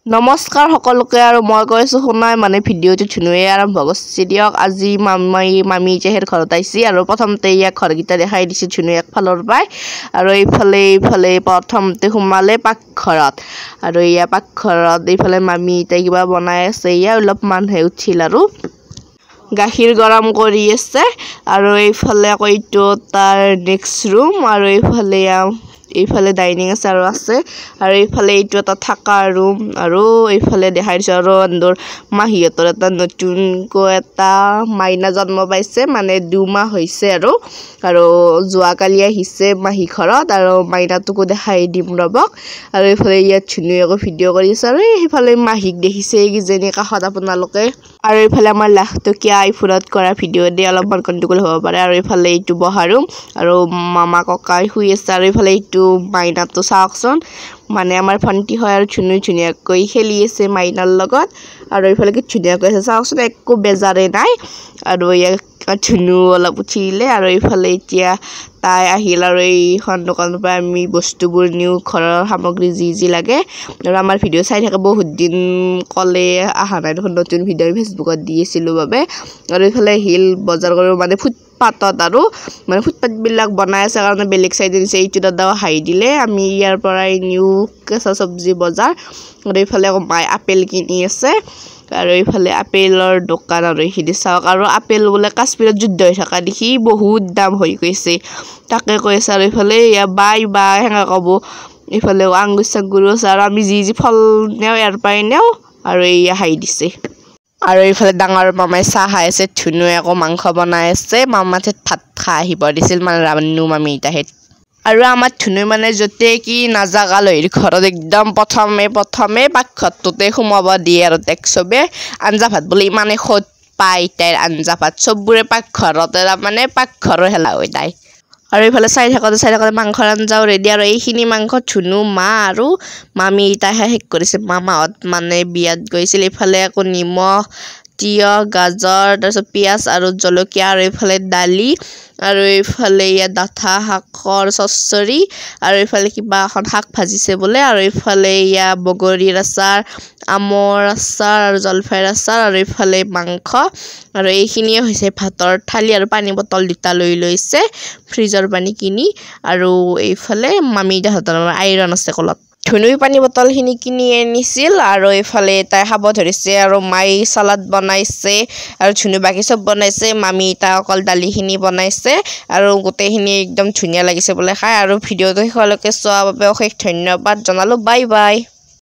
নমস্কাৰ সকলোকে আৰু মই কৈছো শুনাই মানে ভিডিঅ'টো ধুনুৱে আৰম্ভ কৰিছে দিয়ক আজি মামি যেহেৰ ঘৰত আইছি আৰু প্ৰথমতে ইয়াক ঘৰগিটা দেখাই দিছে ধুনু একফালৰ পাই আৰু এইফালে প্ৰথমতে সোমালে পাকঘৰত আৰু ইয়া পাকঘৰত এইফালে মামি তাই কিবা বনাই আছে ইয়া অলপ মানুহে উঠিল আৰু গাখীৰ গৰম কৰি আছে আৰু এইফালে আকৌ এইটো তাৰ নেক্সট ৰুম আৰু এইফালে ডাইনিং আছে আৰু এইফালে এইটো এটা থাকা ৰুম আৰু এইফালে দেখাই দিছে আৰু আন্দৰ মাহীহঁতৰ এটা নতুনকৈ এটা মাইনা জন্ম পাইছে মানে 2 মাহ হৈছে আৰু যোৱাকালি আহিছে মাহী ঘৰত আৰু মাইনাটোকো দেখাই দিম ৰবক আৰু এইফালে ইয়াত ধুনুৱে আকৌ ভিডিঅ' কৰি আছে আৰু এইফালে মাহীক দেখিছে কিজনী কাষত আপোনালোকে আৰু এইফালে আমাৰ লাখটকীয়া আইফোনত কৰা ভিডিঅ' দি অলপমান কণ্ট্ৰল হ'ব পাৰে আৰু এইফালে এইটো বহাৰুম আৰু মামা ককাই শুই আছে আৰু এইফালে এইটো মাইনাটো চাওকচোন মানে আমাৰ ভণ্টি হয় আৰু ধুনীয়াকৈ খেলি আছে মাইনাৰ লগত আৰু এইফালে কি ধুনীয়াকৈ আছে চাওকচোন একো বেজাৰে নাই আৰু ধুনু অলপ উঠিলে আৰু এইফালে এতিয়া তাই আহিল আৰু এইখন দোকানৰ পৰা আমি বস্তুবোৰ নিউ ঘৰৰ সামগ্ৰী যি লাগে আৰু আমাৰ ভিডিঅ' চাই থাকে বহুত দিন কলে আহা নাই দেখোন নতুন ভিডিঅ' ফেচবুকত দিছিলো বাবে আৰু এইফালে হিল বজাৰ কৰিব মানে ফুটপাতত আৰু মানে ফুটপাত বিলাক বনাই আছে কাৰণে বেলেগ সাইডে দিছে এইটো দাদাও হাই দিলে আমি ইয়াৰ পৰাই নিউ কেঁচা চব্জি বজাৰ আৰু এইফালে মাই আপেল কিনি আছে আৰু এইফালে আপেলৰ দোকান আৰু এইখিনি চাওক আৰু আপেল বোলে কাশ্মীৰত যুদ্ধ হৈ থকা দেখি বহুত দাম হৈ গৈছে তাকে কৈছে আৰু এইফালে বাই হেঙা কব এইফালে আঙ্গুৰ চাঙ্গুৰো আছে আৰু আমি যি ফল নেও ইয়াৰ পৰাই নেও আৰু হাই দিছে আৰু এইফালে ডাঙৰ মামাই চাহ খাই আছে ধুনুৱে আকৌ মাংস বনাই আছে মামাতে ভাত খাই আহিব দিছিল মানে ৰামনু মামি তাহেত আৰু আমাৰ ধুনু মানে যতে কি নাজাগালৈ ঘৰত একদম প্ৰথমে পাকঘৰটোতে সোমাব দিয়ে আৰু তেক চবে আঞ্জা ভাত বুলি ইমানে খত পাই তাইৰ আঞ্জা ভাত চববোৰে পাকঘৰতে মানে পাকঘৰৰ হেলা হৈ তাই আৰু এইফালে চাই থাকোতে মাংসৰ আঞ্জাও ৰেডি আৰু এইখিনি মাংস ধুনু মা আৰু মামি তাইহে শেষ কৰিছে মামাহঁত মানে বিয়াত গৈছিল এইফালে আকৌ নিমখ তিয়হ গাজৰ তাৰপিছত পিয়াজ আৰু জলকীয়া আৰু এইফালে দালি আৰু এইফালে ডাঠা শাকৰ চচ্চৰি আৰু এইফালে কিবা এখন শাক ভাজিছে বোলে আৰু এইফালে বগৰীৰ আচাৰ আমৰ আচাৰ আৰু জলফাইৰ আচাৰ আৰু এইফালে মাংস আৰু এইখিনিয়ে হৈছে ভাতৰ থালি আৰু পানী বটল দুটা লৈ লৈছে ফ্ৰিজৰ পানী কিনি আৰু এইফালে মামি দাহতৰ আইৰন আছে কলত ধুনুই পানী বটল খিনি কিনি আনিছিল আৰু এইফালে তাই খাব ধৰিছে আৰু মাই সালাড বনাইছে আৰু ধুনু বাকি সব বনাইছে মামি তা অকল দালি খিনি বনাইছে আৰু গোটেইখিনি একদম ধুনীয়া লাগিছে বোলে খাই আৰু ভিডিঅ'টো শেষলৈকে চোৱাৰ বাবে অশেষ ধন্যবাদ জনালো বাই বাই